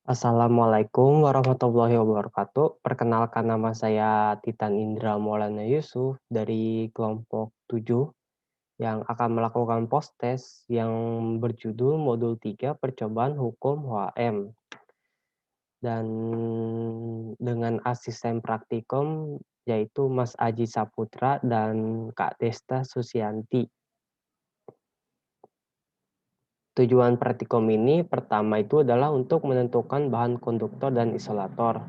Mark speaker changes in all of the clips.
Speaker 1: Assalamualaikum warahmatullahi wabarakatuh. Perkenalkan nama saya Titan Indra Maulana Yusuf dari kelompok 7 yang akan melakukan post-test yang berjudul Modul 3 Percobaan Hukum HM. Dan dengan asisten praktikum yaitu Mas Aji Saputra dan Kak Desta Susianti. Tujuan praktikum ini pertama itu adalah untuk menentukan bahan konduktor dan isolator.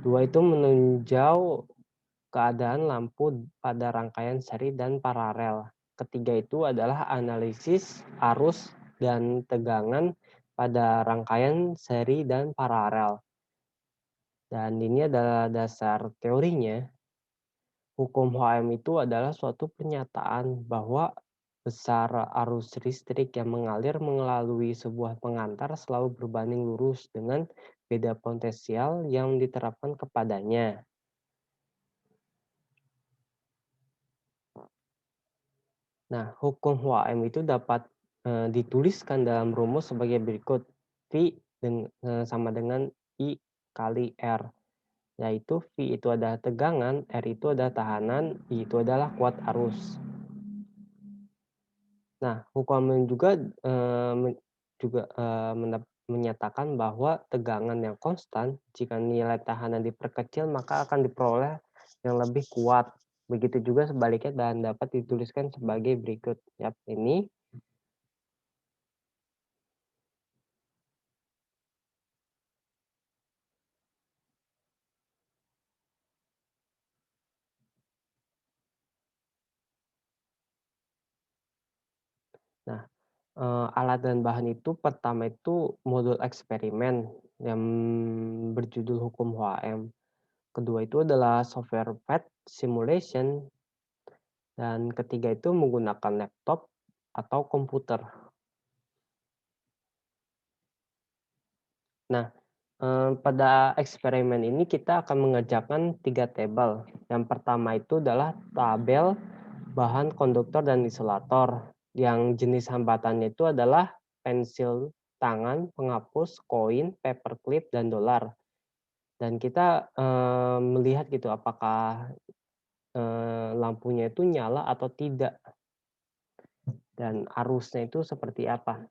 Speaker 1: Dua itu meninjau keadaan lampu pada rangkaian seri dan paralel. Ketiga itu adalah analisis arus dan tegangan pada rangkaian seri dan paralel. Dan ini adalah dasar teorinya. Hukum HM itu adalah suatu pernyataan bahwa besar arus listrik yang mengalir melalui sebuah pengantar selalu berbanding lurus dengan beda potensial yang diterapkan kepadanya. Nah, hukum HM itu dapat dituliskan dalam rumus sebagai berikut. Sama dengan I kali R, yaitu V itu adalah tegangan, R itu adalah tahanan, I itu adalah kuat arus. Nah, hukum yang juga menyatakan bahwa tegangan yang konstan jika nilai tahanan diperkecil maka akan diperoleh yang lebih kuat. Begitu juga sebaliknya dan dapat dituliskan sebagai berikut. Yap, ini. Nah, alat dan bahan itu pertama itu modul eksperimen yang berjudul Hukum HM. Kedua itu adalah software PET simulation. Dan ketiga itu menggunakan laptop atau komputer. Nah, pada eksperimen ini kita akan mengerjakan 3 tabel. Yang pertama itu adalah tabel bahan konduktor dan isolator. Yang jenis hambatannya itu adalah pensil tangan, penghapus, koin, paperclip, dan dolar. Dan kita melihat gitu apakah lampunya itu nyala atau tidak. Dan arusnya itu seperti apa.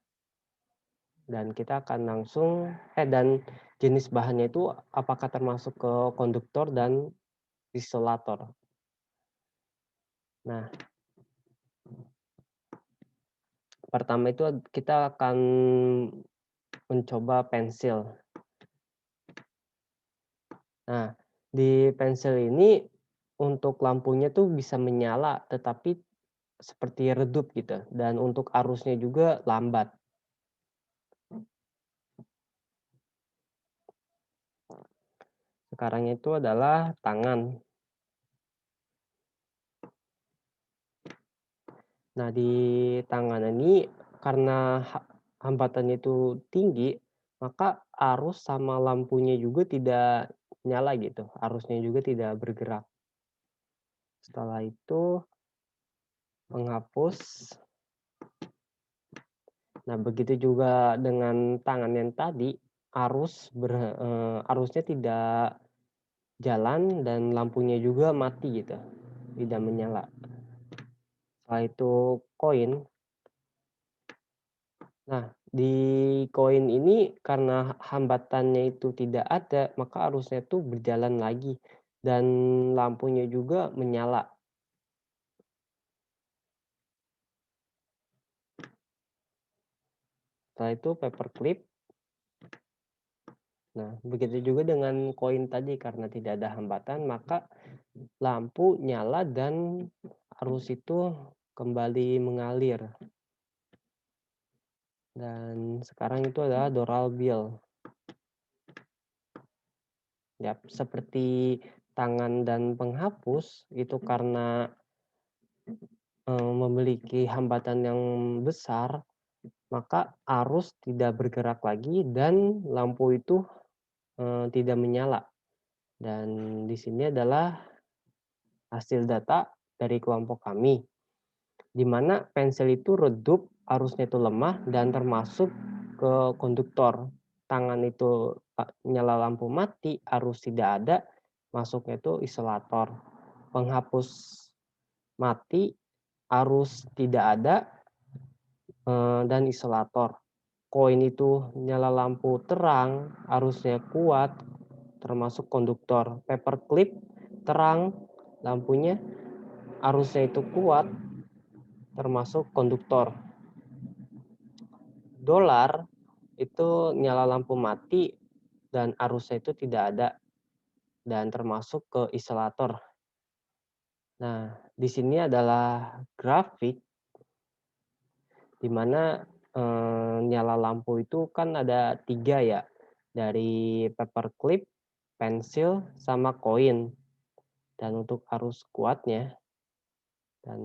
Speaker 1: Dan kita akan langsung dan jenis bahannya itu apakah termasuk ke konduktor dan isolator. Nah, pertama itu kita akan mencoba pensil. Nah, di pensil ini untuk lampunya tuh bisa menyala tetapi seperti redup gitu dan untuk arusnya juga lambat. Sekarang itu adalah tangan. Nah, di tangan ini karena hambatannya itu tinggi, maka arus sama lampunya juga tidak nyala gitu, arusnya juga tidak bergerak. Setelah itu menghapus. Nah, begitu juga dengan tangan yang tadi, arusnya tidak jalan dan lampunya juga mati gitu, tidak menyala. Setelah itu koin. Nah, di koin ini karena hambatannya itu tidak ada, maka arusnya itu berjalan lagi dan lampunya juga menyala. Setelah itu paperclip. Nah, begitu juga dengan koin tadi karena tidak ada hambatan, maka lampu nyala dan arus itu kembali mengalir. Dan sekarang itu adalah doral bill. Ya, seperti tangan dan penghapus itu karena memiliki hambatan yang besar, maka arus tidak bergerak lagi dan lampu itu tidak menyala. Dan di sini adalah hasil data dari kelompok kami, di mana pensil itu redup, arusnya itu lemah dan termasuk ke konduktor. tangan itu nyala lampu mati, arus tidak ada, masuknya itu isolator. Penghapus mati, arus tidak ada, dan isolator. Koin itu nyala lampu terang, arusnya kuat, termasuk konduktor. Paperclip terang, lampunya arusnya itu kuat, termasuk konduktor. Dolar itu nyala lampu mati dan arusnya itu tidak ada dan termasuk ke isolator. Nah, di sini adalah grafik di mana nyala lampu itu kan ada 3 ya, dari paperclip, pensil, sama koin. Dan untuk arus kuatnya dan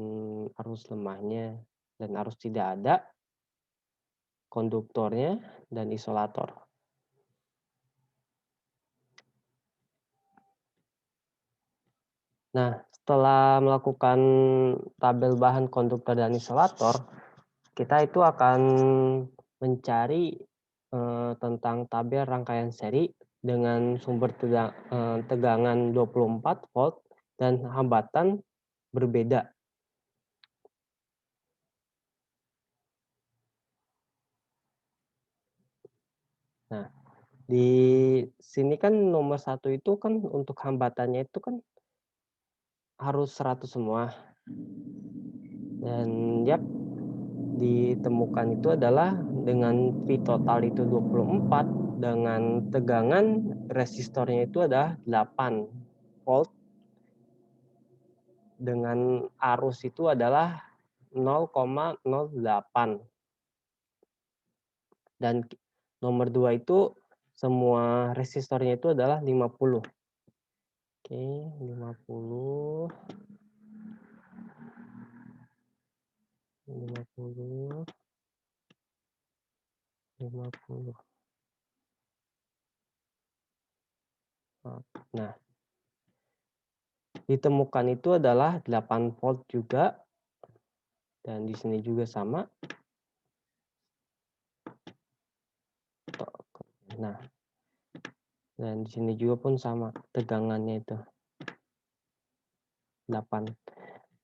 Speaker 1: arus lemahnya dan arus tidak ada, konduktornya, dan isolator. Nah, setelah melakukan tabel bahan konduktor dan isolator, kita itu akan mencari tentang tabel rangkaian seri dengan sumber tegangan 24 volt dan hambatan berbeda. Nah, di sini kan nomor 1 itu kan untuk hambatannya itu kan harus 100 semua. Dan ditemukan itu adalah dengan V total itu 24 dengan tegangan resistornya itu adalah 8 volt dengan arus itu adalah 0,08 dan nomor 2 itu semua resistornya itu adalah 50. Oke, 50 50 50. Nah, ditemukan itu adalah 8 volt juga dan di sini juga sama. Nah, dan di sini juga pun sama tegangannya itu 8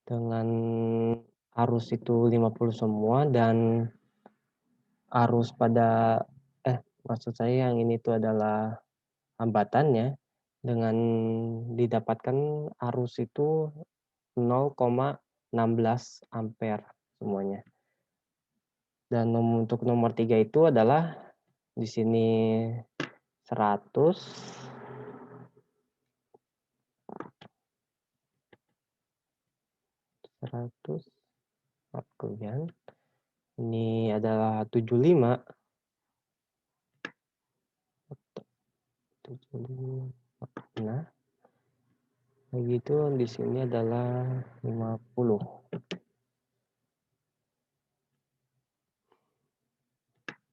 Speaker 1: dengan arus itu 50 semua dan arus pada maksud saya yang ini tuh adalah hambatannya dengan didapatkan arus itu 0,16 ampere semuanya. Dan untuk nomor 3 itu adalah di sini 100 kemudian ini adalah 75. Nah, begitu di sini adalah 50.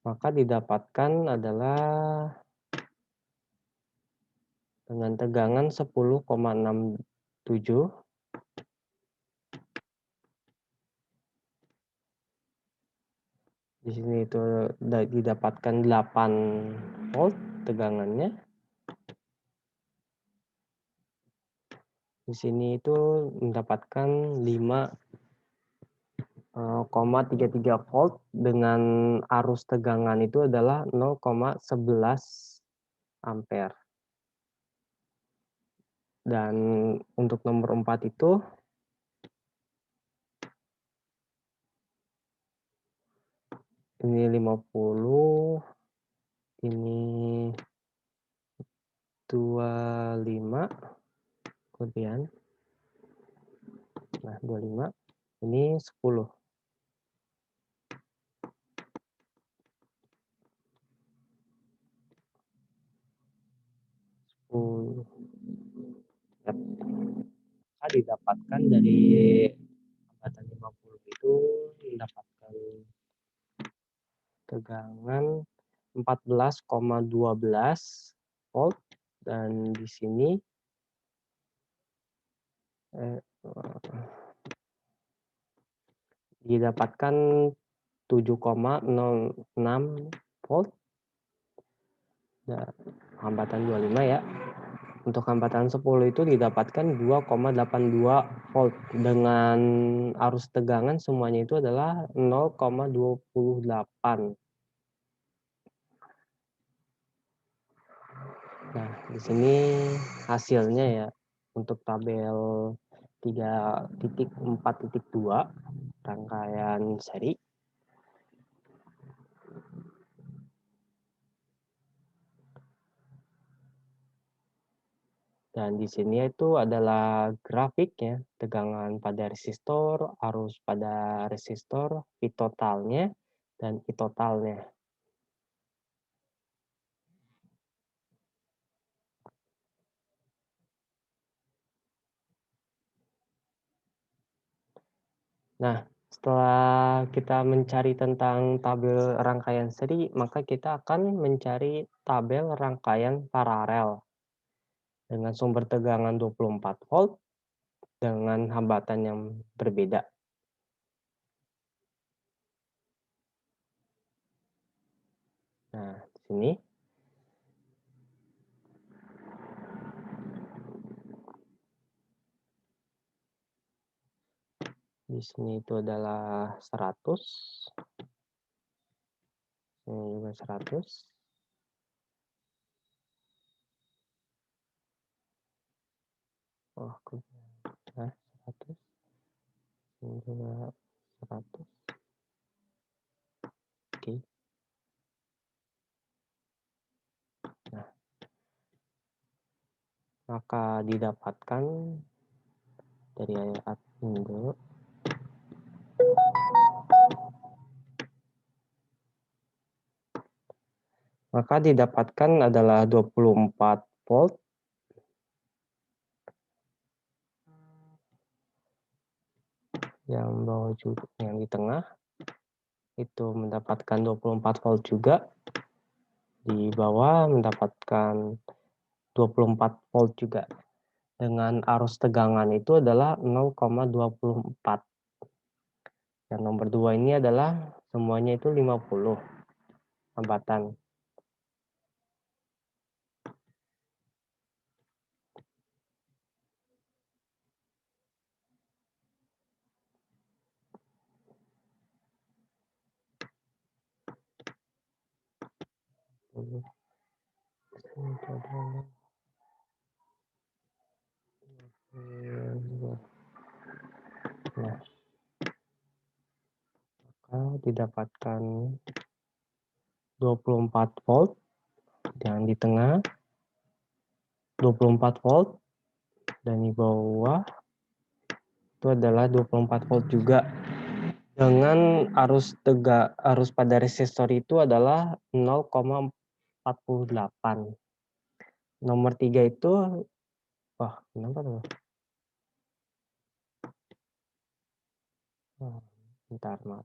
Speaker 1: Maka didapatkan adalah dengan tegangan 10,67. Di sini itu didapatkan 8 volt tegangannya. Di sini itu mendapatkan 5,33 volt dengan arus tegangan itu adalah 0,11 ampere. Dan untuk nomor 4 itu ini 50, ini 25, kemudian nah 25, ini 10. Didapatkan dari hambatan 50 itu mendapatkan tegangan 14,12 volt dan di sini didapatkan 7,06 volt Nah, hambatan 25 ya. Untuk hambatan 10 itu didapatkan 2,82 volt dengan arus tegangan semuanya itu adalah 0,28. Nah, di sini hasilnya ya untuk tabel 3.4.2 rangkaian seri. Dan di sini itu adalah grafik ya, tegangan pada resistor, arus pada resistor, V totalnya, dan I totalnya. Nah, setelah kita mencari tentang tabel rangkaian seri, maka kita akan mencari tabel rangkaian paralel dengan sumber tegangan 24 volt dengan hambatan yang berbeda. Nah, di sini itu adalah 100, ini juga 100. Oh, nah, 100, ini juga 100. Oke. Nah, maka didapatkan dari ayat ini dulu. Maka didapatkan adalah 24 volt yang bawah juga, yang di tengah itu mendapatkan 24 volt juga, di bawah mendapatkan 24 volt juga. Dengan arus tegangan itu adalah 0,24. Dan nomor 2 ini adalah semuanya itu 50 hambatan. Nah, maka didapatkan 24 volt yang di tengah, 24 volt, dan di bawah itu adalah 24 volt juga. Dengan arus pada resistor itu adalah 0,48. Nomor 3 itu, wah kenapa tuh? Oh, bentar, maaf.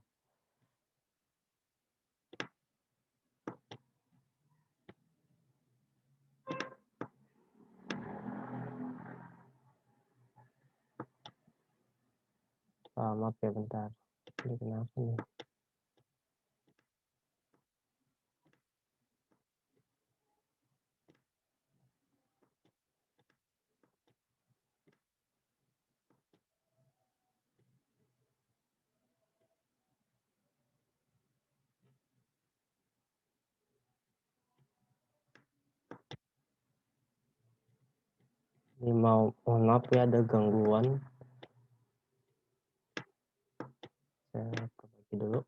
Speaker 1: Maaf ya, bentar. Ini kenapa nih? Ini mohon maaf ya, ada gangguan. Saya perbaiki dulu.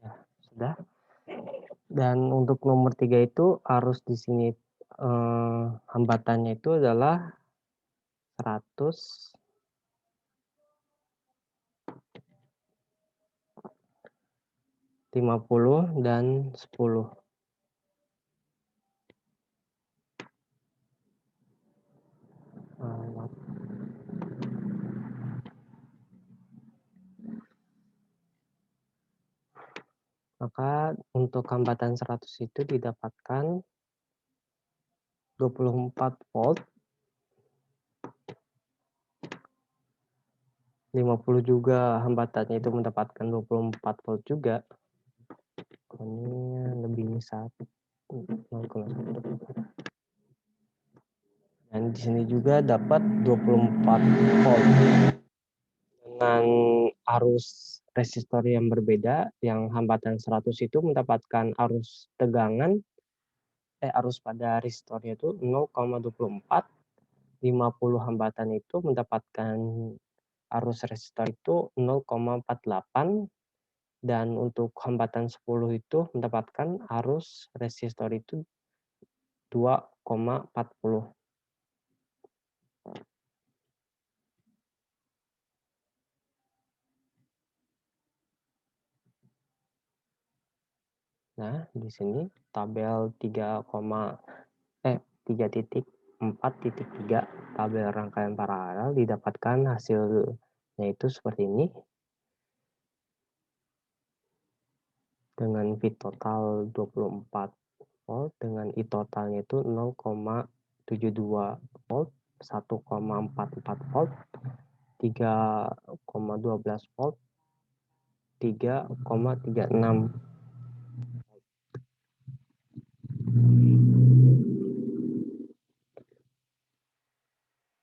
Speaker 1: Ya, sudah. Dan untuk nomor 3 itu arus di sini hambatannya itu adalah 100. 50, dan 10. Maka untuk hambatan 100 itu didapatkan 24 volt, 50 juga hambatannya itu mendapatkan 24 volt juga. Ini lebih 0,1. Dan di sini juga dapat 24 volt dengan arus resistor yang berbeda. Yang hambatan 100 itu mendapatkan arus pada resistornya itu 0,24. 50 hambatan itu mendapatkan arus resistor itu 0,48, dan untuk hambatan 10 itu mendapatkan arus resistor itu 2,40. Nah, di sini tabel 3.4.3 tabel rangkaian paralel didapatkan hasilnya itu seperti ini. Dengan V total 24 volt, dengan I totalnya itu 0,72 volt, 1,44 volt, 3,12 volt, 3,36.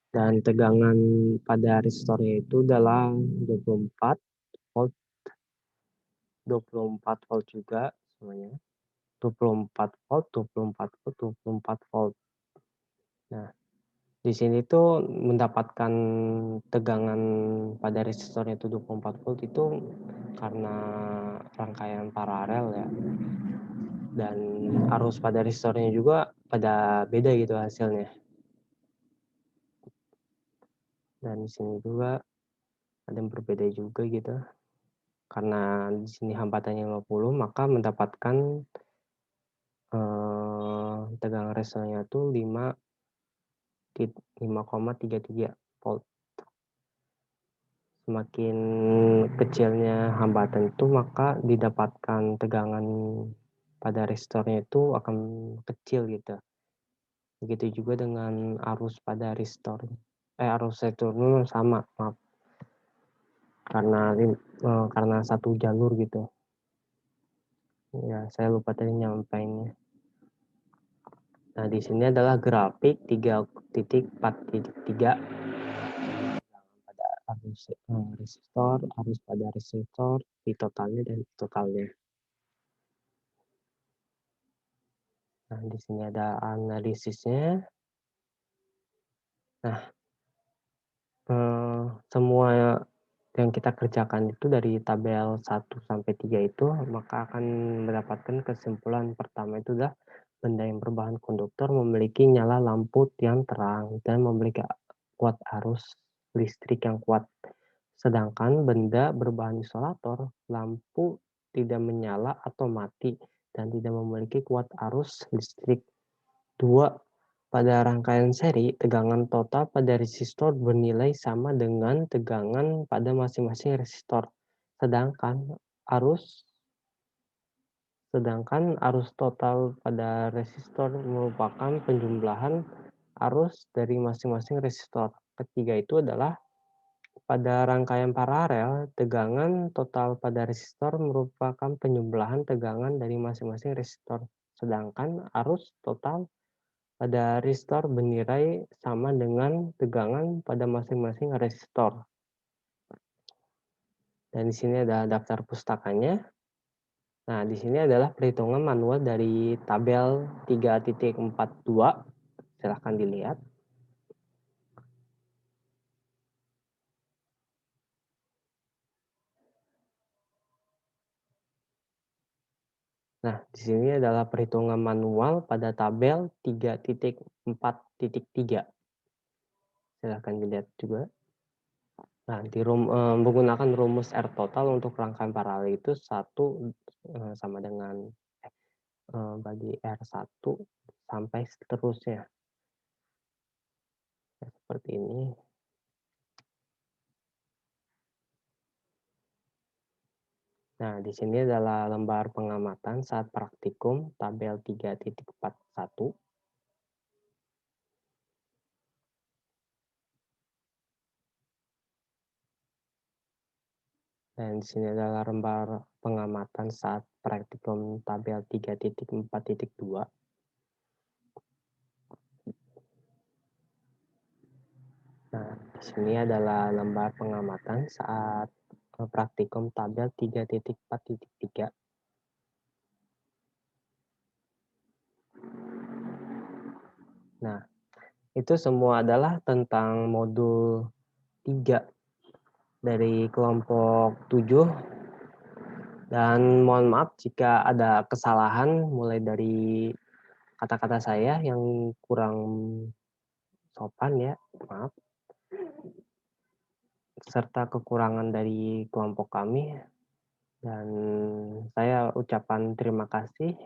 Speaker 1: Dan tegangan pada resistornya itu adalah 24 volt, 24 volt juga semuanya. 24 volt, 24 volt, 24 volt. Nah, di sini tuh mendapatkan tegangan pada resistornya itu 24 volt itu karena rangkaian paralel ya. Dan arus pada resistornya juga pada beda gitu hasilnya. Dan di sini juga ada yang berbeda juga gitu. Karena di sini hambatannya 50, maka mendapatkan tegangan resistornya itu 5,33 volt. Semakin kecilnya hambatan itu, maka didapatkan tegangan pada resistornya itu akan kecil gitu. Begitu juga dengan arus pada resistor. Arus resistornya sama, maaf. Karena satu jalur gitu. Ya, saya lupa tadi nyampainya. Nah, di sini adalah grafik 3.4.3 pada arus resistor, arus pada resistor, di totalnya dan totalnya. Nah, di sini ada analisisnya. Nah, semua yang kita kerjakan itu dari tabel 1 sampai 3 itu, maka akan mendapatkan kesimpulan pertama itu adalah benda yang berbahan konduktor memiliki nyala lampu yang terang dan memiliki kuat arus listrik yang kuat. Sedangkan benda berbahan isolator, lampu tidak menyala atau mati dan tidak memiliki kuat arus listrik. 2. Pada rangkaian seri, tegangan total pada resistor bernilai sama dengan tegangan pada masing-masing resistor. Sedangkan arus total pada resistor merupakan penjumlahan arus dari masing-masing resistor. Ketiga itu adalah pada rangkaian paralel, tegangan total pada resistor merupakan penjumlahan tegangan dari masing-masing resistor. Sedangkan arus total pada resistor bernilai sama dengan tegangan pada masing-masing resistor. Dan di sini ada daftar pustakanya. Nah, di sini adalah perhitungan manual dari tabel 3.42. Silahkan dilihat. Nah, di sini adalah perhitungan manual pada tabel 3.4.3. Silahkan dilihat juga. Nah, menggunakan rumus R total untuk rangkaian paralel itu satu sama dengan bagi R1 sampai seterusnya. Nah, seperti ini. Nah, di sini adalah lembar pengamatan saat praktikum tabel 3.41. Dan di sini adalah lembar pengamatan saat praktikum tabel 3.4.2. Nah, di sini adalah lembar pengamatan saat praktikum tabel 3.4.3. Nah, itu semua adalah tentang modul 3 dari kelompok 7. Dan mohon maaf jika ada kesalahan mulai dari kata-kata saya yang kurang sopan ya, maaf. Serta kekurangan dari kelompok kami. Dan saya ucapkan terima kasih